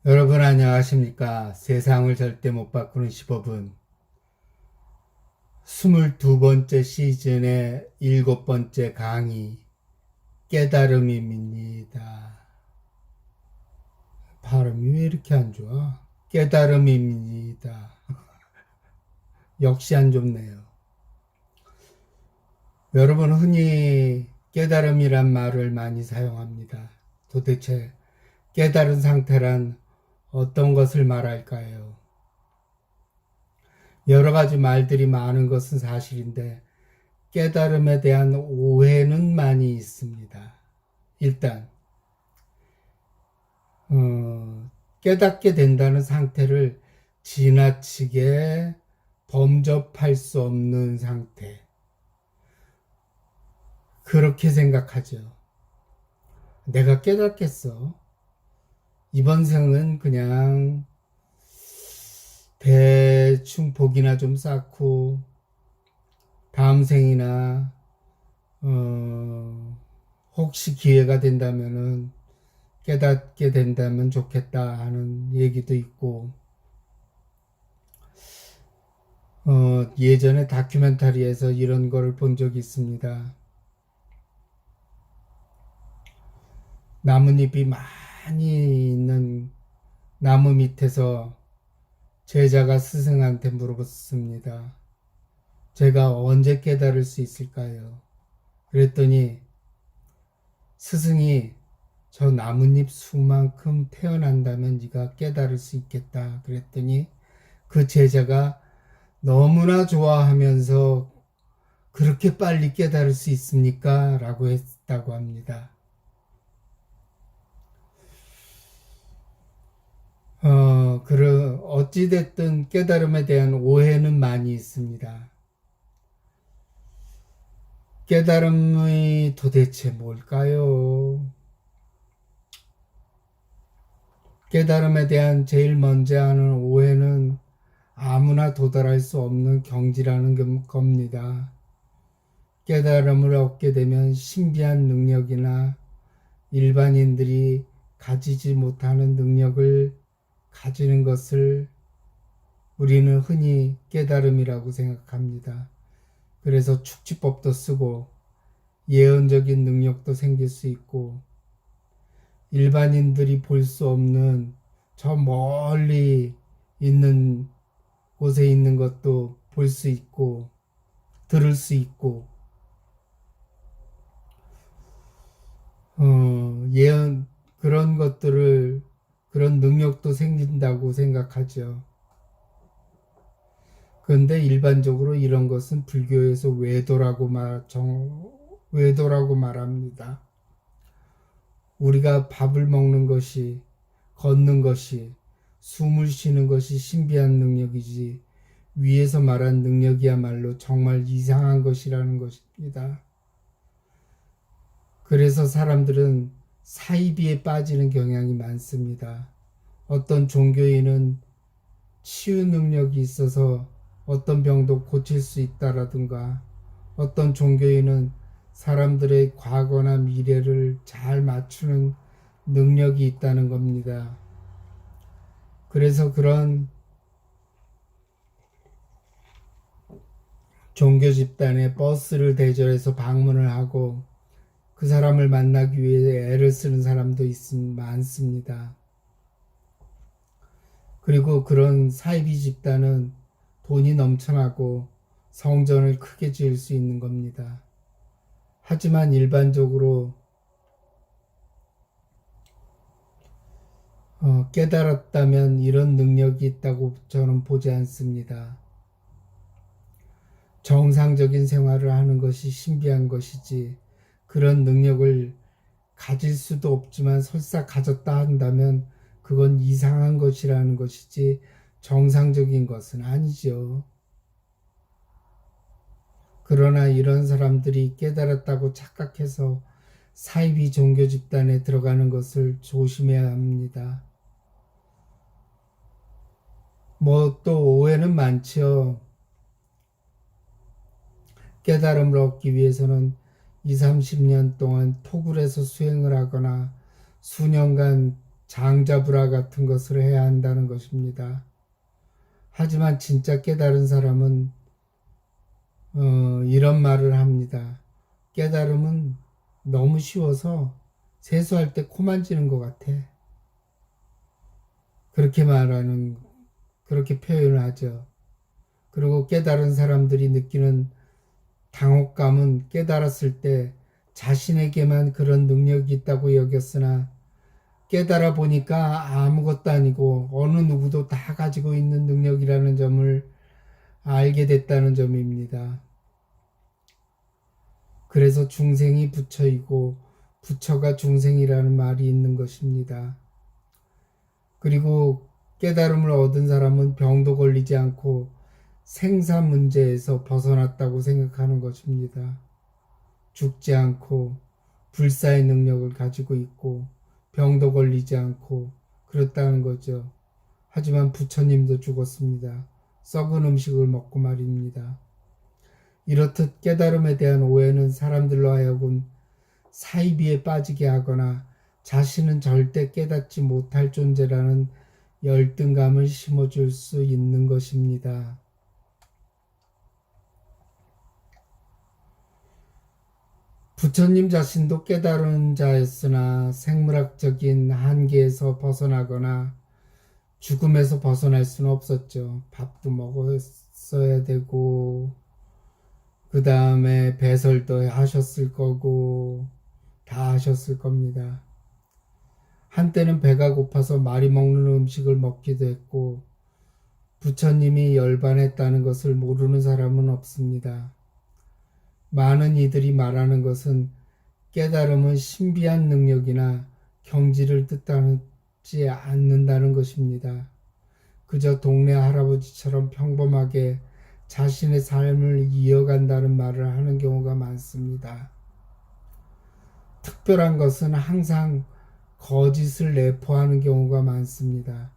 여러분 안녕하십니까? 세상을 절대 못 바꾸는 15분 22번째 시즌의 7번째 강의 깨달음입니다. 발음이 왜 이렇게 안 좋아? 깨달음입니다. 역시 안 좋네요. 여러분 흔히 깨달음이란 말을 많이 사용합니다. 도대체 깨달은 상태란 어떤 것을 말할까요? 여러 가지 말들이 많은 것은 사실인데 깨달음에 대한 오해는 많이 있습니다. 일단 깨닫게 된다는 상태를 지나치게 범접할 수 없는 상태, 그렇게 생각하죠. 내가 깨닫겠어. 이번 생은 그냥 대충 복이나 좀 쌓고 다음 생이나 혹시 기회가 된다면은 깨닫게 된다면 좋겠다 하는 얘기도 있고, 예전에 다큐멘터리에서 이런 거를 본 적이 있습니다. 나뭇잎이 많이 있는 나무 밑에서 제자가 스승한테 물어봤습니다. 제가 언제 깨달을 수 있을까요? 그랬더니 스승이 저 나뭇잎 수만큼 태어난다면 네가 깨달을 수 있겠다. 그랬더니 그 제자가 너무나 좋아하면서 그렇게 빨리 깨달을 수 있습니까? 라고 했다고 합니다. 어찌됐든 깨달음에 대한 오해는 많이 있습니다. 깨달음이 도대체 뭘까요? 깨달음에 대한 제일 먼저 하는 오해는 아무나 도달할 수 없는 경지라는 겁니다. 깨달음을 얻게 되면 신비한 능력이나 일반인들이 가지지 못하는 능력을 가지는 것을 우리는 흔히 깨달음이라고 생각합니다. 그래서 축지법도 쓰고 예언적인 능력도 생길 수 있고 일반인들이 볼 수 없는 저 멀리 있는 곳에 있는 것도 볼 수 있고 들을 수 있고 예언 그런 것들을 그런 능력도 생긴다고 생각하죠. 그런데 일반적으로 이런 것은 불교에서 외도라고 말합니다. 우리가 밥을 먹는 것이, 걷는 것이, 숨을 쉬는 것이 신비한 능력이지 위에서 말한 능력이야말로 정말 이상한 것이라는 것입니다. 그래서 사람들은 사이비에 빠지는 경향이 많습니다. 어떤 종교인은 치유 능력이 있어서 어떤 병도 고칠 수 있다라든가, 어떤 종교인은 사람들의 과거나 미래를 잘 맞추는 능력이 있다는 겁니다. 그래서 그런 종교 집단에 버스를 대절해서 방문을 하고 그 사람을 만나기 위해 애를 쓰는 사람도 많습니다. 그리고 그런 사이비 집단은 돈이 넘쳐나고 성전을 크게 지을 수 있는 겁니다. 하지만 일반적으로 깨달았다면 이런 능력이 있다고 저는 보지 않습니다. 정상적인 생활을 하는 것이 신비한 것이지 그런 능력을 가질 수도 없지만 설사 가졌다 한다면 그건 이상한 것이라는 것이지 정상적인 것은 아니죠. 그러나 이런 사람들이 깨달았다고 착각해서 사이비 종교 집단에 들어가는 것을 조심해야 합니다. 뭐 또 오해는 많죠. 깨달음을 얻기 위해서는 20, 30년 동안 토굴에서 수행을 하거나 수년간 장자부라 같은 것을 해야 한다는 것입니다. 하지만 진짜 깨달은 사람은 이런 말을 합니다. 깨달음은 너무 쉬워서 세수할 때 코 만지는 것 같아. 그렇게 표현을 하죠. 그리고 깨달은 사람들이 느끼는 당혹감은 깨달았을 때 자신에게만 그런 능력이 있다고 여겼으나 깨달아 보니까 아무것도 아니고 어느 누구도 다 가지고 있는 능력이라는 점을 알게 됐다는 점입니다. 그래서 중생이 부처이고 부처가 중생이라는 말이 있는 것입니다. 그리고 깨달음을 얻은 사람은 병도 걸리지 않고 생사 문제에서 벗어났다고 생각하는 것입니다. 죽지 않고 불사의 능력을 가지고 있고 병도 걸리지 않고 그렇다는 거죠. 하지만 부처님도 죽었습니다. 썩은 음식을 먹고 말입니다. 이렇듯 깨달음에 대한 오해는 사람들로 하여금 사이비에 빠지게 하거나 자신은 절대 깨닫지 못할 존재라는 열등감을 심어줄 수 있는 것입니다. 부처님 자신도 깨달은 자였으나 생물학적인 한계에서 벗어나거나 죽음에서 벗어날 수는 없었죠. 밥도 먹었어야 되고 그 다음에 배설도 하셨을 거고 다 하셨을 겁니다. 한때는 배가 고파서 말이 먹는 음식을 먹기도 했고 부처님이 열반했다는 것을 모르는 사람은 없습니다. 많은 이들이 말하는 것은 깨달음은 신비한 능력이나 경지를 뜻하지 않는다는 것입니다. 그저 동네 할아버지처럼 평범하게 자신의 삶을 이어간다는 말을 하는 경우가 많습니다. 특별한 것은 항상 거짓을 내포하는 경우가 많습니다.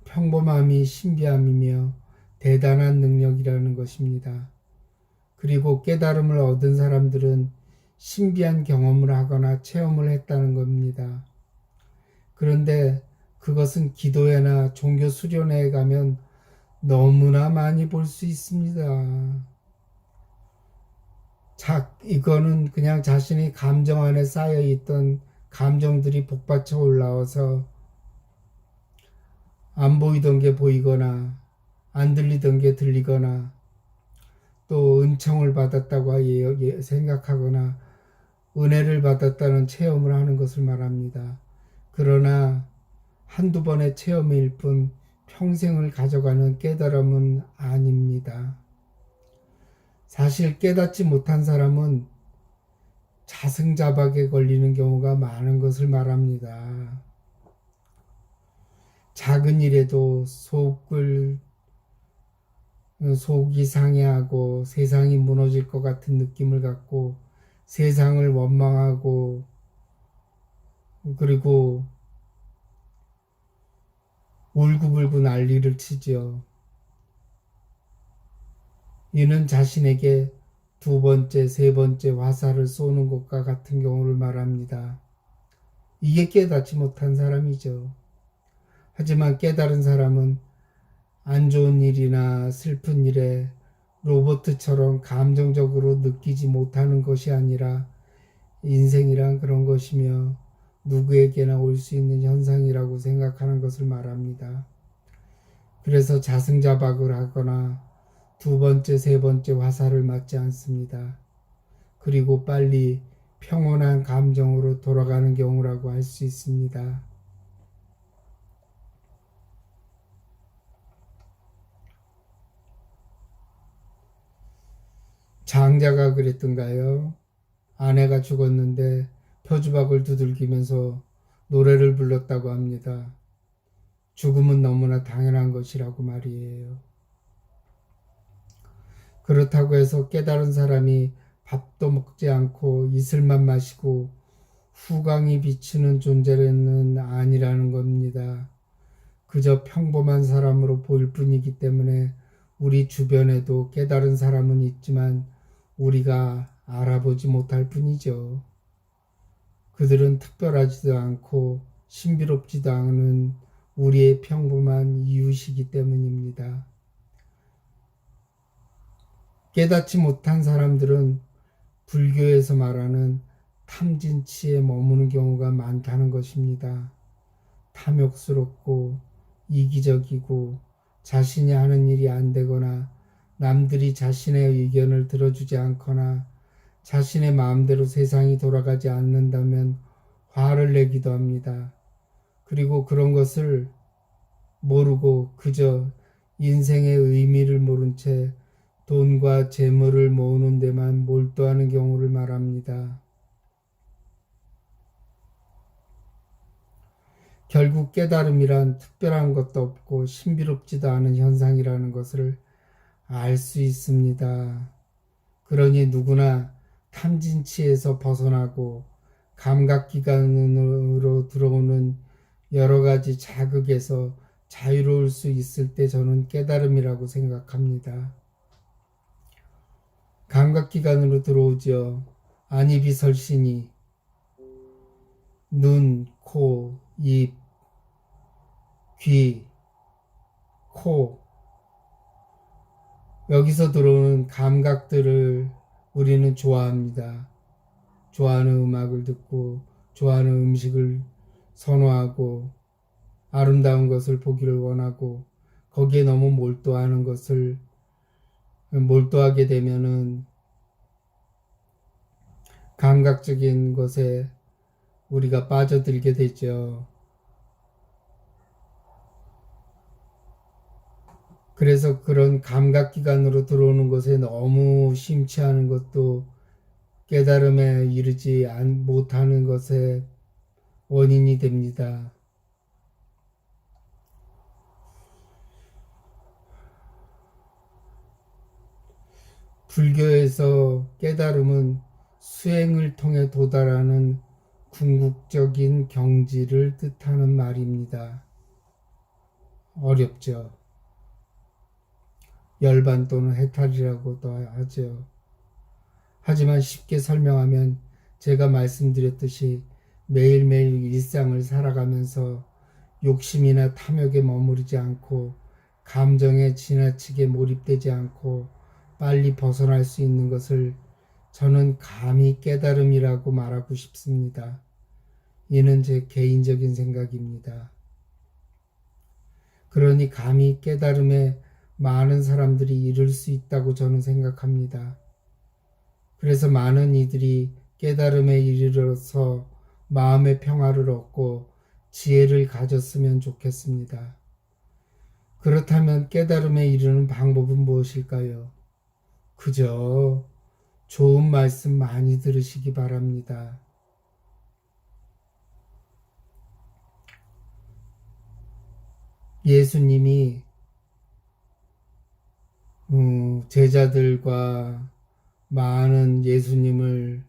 평범함이 신비함이며 대단한 능력이라는 것입니다. 그리고 깨달음을 얻은 사람들은 신비한 경험을 하거나 체험을 했다는 겁니다. 그런데 그것은 기도회나 종교 수련회에 가면 너무나 많이 볼 수 있습니다. 이거는 그냥 자신의 감정 안에 쌓여있던 감정들이 복받쳐 올라와서 안 보이던 게 보이거나 안 들리던 게 들리거나 또 은총을 받았다고 생각하거나 은혜를 받았다는 체험을 하는 것을 말합니다. 그러나 한두 번의 체험일 뿐 평생을 가져가는 깨달음은 아닙니다. 사실 깨닫지 못한 사람은 자승자박에 걸리는 경우가 많은 것을 말합니다. 작은 일에도 속이 상해하고 세상이 무너질 것 같은 느낌을 갖고 세상을 원망하고 그리고 울고불고 난리를 치죠. 이는 자신에게 두 번째, 세 번째 화살을 쏘는 것과 같은 경우를 말합니다. 이게 깨닫지 못한 사람이죠. 하지만 깨달은 사람은 안 좋은 일이나 슬픈 일에 로봇처럼 감정적으로 느끼지 못하는 것이 아니라 인생이란 그런 것이며 누구에게나 올 수 있는 현상이라고 생각하는 것을 말합니다. 그래서 자승자박을 하거나 두 번째, 세 번째 화살을 맞지 않습니다. 그리고 빨리 평온한 감정으로 돌아가는 경우라고 할 수 있습니다. 장자가 그랬던가요? 아내가 죽었는데 표주박을 두들기면서 노래를 불렀다고 합니다. 죽음은 너무나 당연한 것이라고 말이에요. 그렇다고 해서 깨달은 사람이 밥도 먹지 않고 이슬만 마시고 후광이 비치는 존재는 아니라는 겁니다. 그저 평범한 사람으로 보일 뿐이기 때문에 우리 주변에도 깨달은 사람은 있지만 우리가 알아보지 못할 뿐이죠. 그들은 특별하지도 않고 신비롭지도 않은 우리의 평범한 이웃이기 때문입니다. 깨닫지 못한 사람들은 불교에서 말하는 탐진치에 머무는 경우가 많다는 것입니다. 탐욕스럽고 이기적이고 자신이 하는 일이 안 되거나 남들이 자신의 의견을 들어주지 않거나 자신의 마음대로 세상이 돌아가지 않는다면 화를 내기도 합니다. 그리고 그런 것을 모르고 그저 인생의 의미를 모른 채 돈과 재물을 모으는 데만 몰두하는 경우를 말합니다. 결국 깨달음이란 특별한 것도 없고 신비롭지도 않은 현상이라는 것을 알 수 있습니다. 그러니 누구나 탐진치에서 벗어나고 감각기관으로 들어오는 여러 가지 자극에서 자유로울 수 있을 때 저는 깨달음이라고 생각합니다. 감각기관으로 들어오죠. 안입이 설신이 눈, 코, 입, 귀, 코 여기서 들어오는 감각들을 우리는 좋아합니다. 좋아하는 음악을 듣고 좋아하는 음식을 선호하고 아름다운 것을 보기를 원하고 거기에 너무 몰두하게 되면은 감각적인 것에 우리가 빠져들게 되죠. 그래서 그런 감각기관으로 들어오는 것에 너무 심취하는 것도 깨달음에 이르지 못하는 것의 원인이 됩니다. 불교에서 깨달음은 수행을 통해 도달하는 궁극적인 경지를 뜻하는 말입니다. 어렵죠. 열반 또는 해탈이라고도 하죠. 하지만 쉽게 설명하면 제가 말씀드렸듯이 매일매일 일상을 살아가면서 욕심이나 탐욕에 머무르지 않고 감정에 지나치게 몰입되지 않고 빨리 벗어날 수 있는 것을 저는 감히 깨달음이라고 말하고 싶습니다. 이는 제 개인적인 생각입니다. 그러니 감히 깨달음에 많은 사람들이 이룰 수 있다고 저는 생각합니다. 그래서 많은 이들이 깨달음에 이르러서 마음의 평화를 얻고 지혜를 가졌으면 좋겠습니다. 그렇다면 깨달음에 이르는 방법은 무엇일까요? 그저 좋은 말씀 많이 들으시기 바랍니다. 예수님이 제자들과 많은 예수님을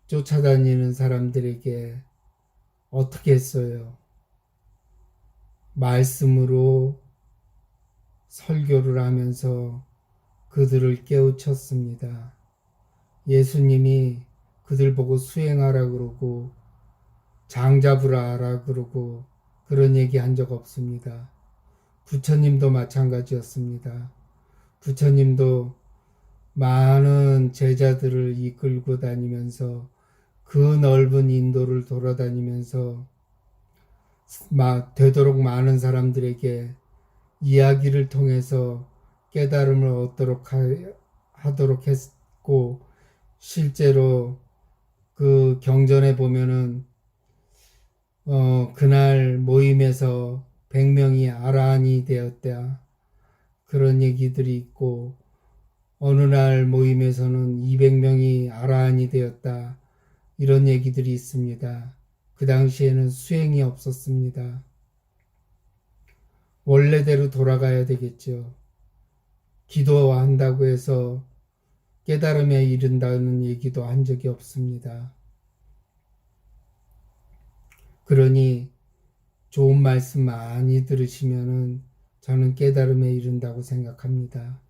쫓아다니는 사람들에게 어떻게 했어요? 말씀으로 설교를 하면서 그들을 깨우쳤습니다. 예수님이 그들 보고 수행하라 그러고 장 잡으라 하라 그러고 그런 얘기 한 적 없습니다. 부처님도 마찬가지였습니다. 부처님도 많은 제자들을 이끌고 다니면서 그 넓은 인도를 돌아다니면서 되도록 많은 사람들에게 이야기를 통해서 깨달음을 얻도록 하도록 했고 실제로 그 경전에 보면은 그날 모임에서 100명이 아라한이 되었다 그런 얘기들이 있고 어느 날 모임에서는 200명이 아라한이 되었다 이런 얘기들이 있습니다. 그 당시에는 수행이 없었습니다. 원래대로 돌아가야 되겠죠. 기도한다고 해서 깨달음에 이른다는 얘기도 한 적이 없습니다. 그러니 좋은 말씀 많이 들으시면은 저는 깨달음에 이른다고 생각합니다.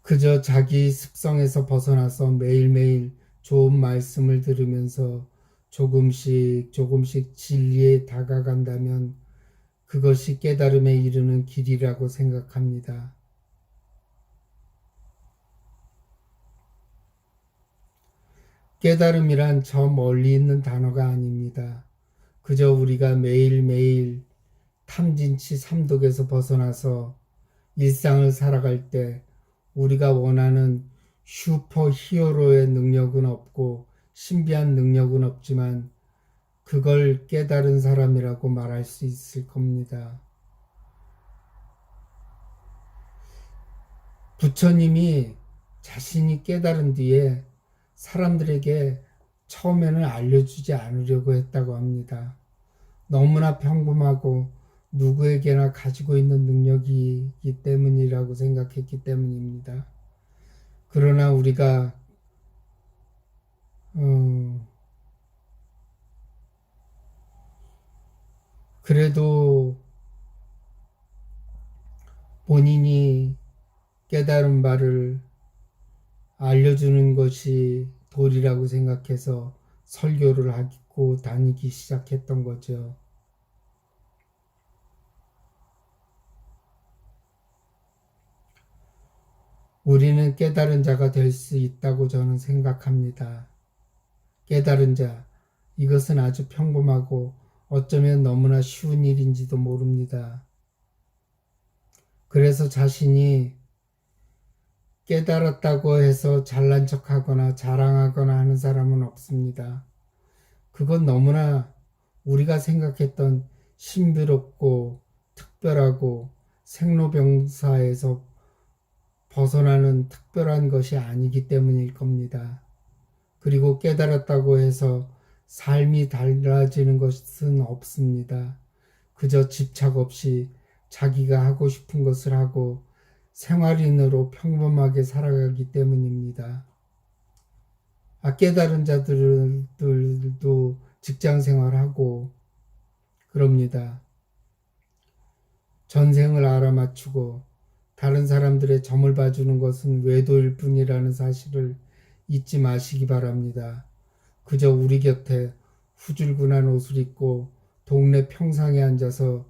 그저 자기 습성에서 벗어나서 매일매일 좋은 말씀을 들으면서 조금씩 조금씩 진리에 다가간다면 그것이 깨달음에 이르는 길이라고 생각합니다. 깨달음이란 저 멀리 있는 단어가 아닙니다. 그저 우리가 매일매일 탐진치 삼독에서 벗어나서 일상을 살아갈 때 우리가 원하는 슈퍼 히어로의 능력은 없고 신비한 능력은 없지만 그걸 깨달은 사람이라고 말할 수 있을 겁니다. 부처님이 자신이 깨달은 뒤에 사람들에게 처음에는 알려주지 않으려고 했다고 합니다. 너무나 평범하고 누구에게나 가지고 있는 능력이기 때문이라고 생각했기 때문입니다. 그러나 우리가 그래도 본인이 깨달은 바를 알려주는 것이 도리라고 생각해서 설교를 하고 다니기 시작했던 거죠. 우리는 깨달은 자가 될 수 있다고 저는 생각합니다. 깨달은 자, 이것은 아주 평범하고 어쩌면 너무나 쉬운 일인지도 모릅니다. 그래서 자신이 깨달았다고 해서 잘난 척하거나 자랑하거나 하는 사람은 없습니다. 그건 너무나 우리가 생각했던 신비롭고 특별하고 생로병사에서 벗어나는 특별한 것이 아니기 때문일 겁니다. 그리고 깨달았다고 해서 삶이 달라지는 것은 없습니다. 그저 집착 없이 자기가 하고 싶은 것을 하고 생활인으로 평범하게 살아가기 때문입니다. 깨달은 자들도 직장 생활하고 그럽니다. 전생을 알아맞추고 다른 사람들의 점을 봐주는 것은 외도일 뿐이라는 사실을 잊지 마시기 바랍니다. 그저 우리 곁에 후줄근한 옷을 입고 동네 평상에 앉아서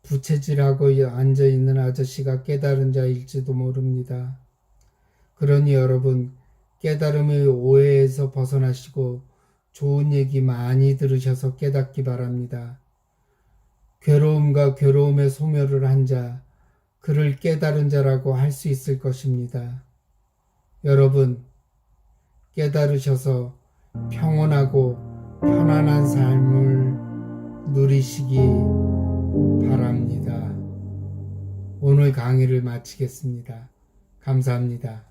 부채질하고 앉아있는 아저씨가 깨달은 자일지도 모릅니다. 그러니 여러분, 깨달음의 오해에서 벗어나시고 좋은 얘기 많이 들으셔서 깨닫기 바랍니다. 괴로움과 괴로움의 소멸을 한 자, 그를 깨달은 자라고 할 수 있을 것입니다. 여러분, 깨달으셔서 평온하고 편안한 삶을 누리시기 바랍니다. 오늘 강의를 마치겠습니다. 감사합니다.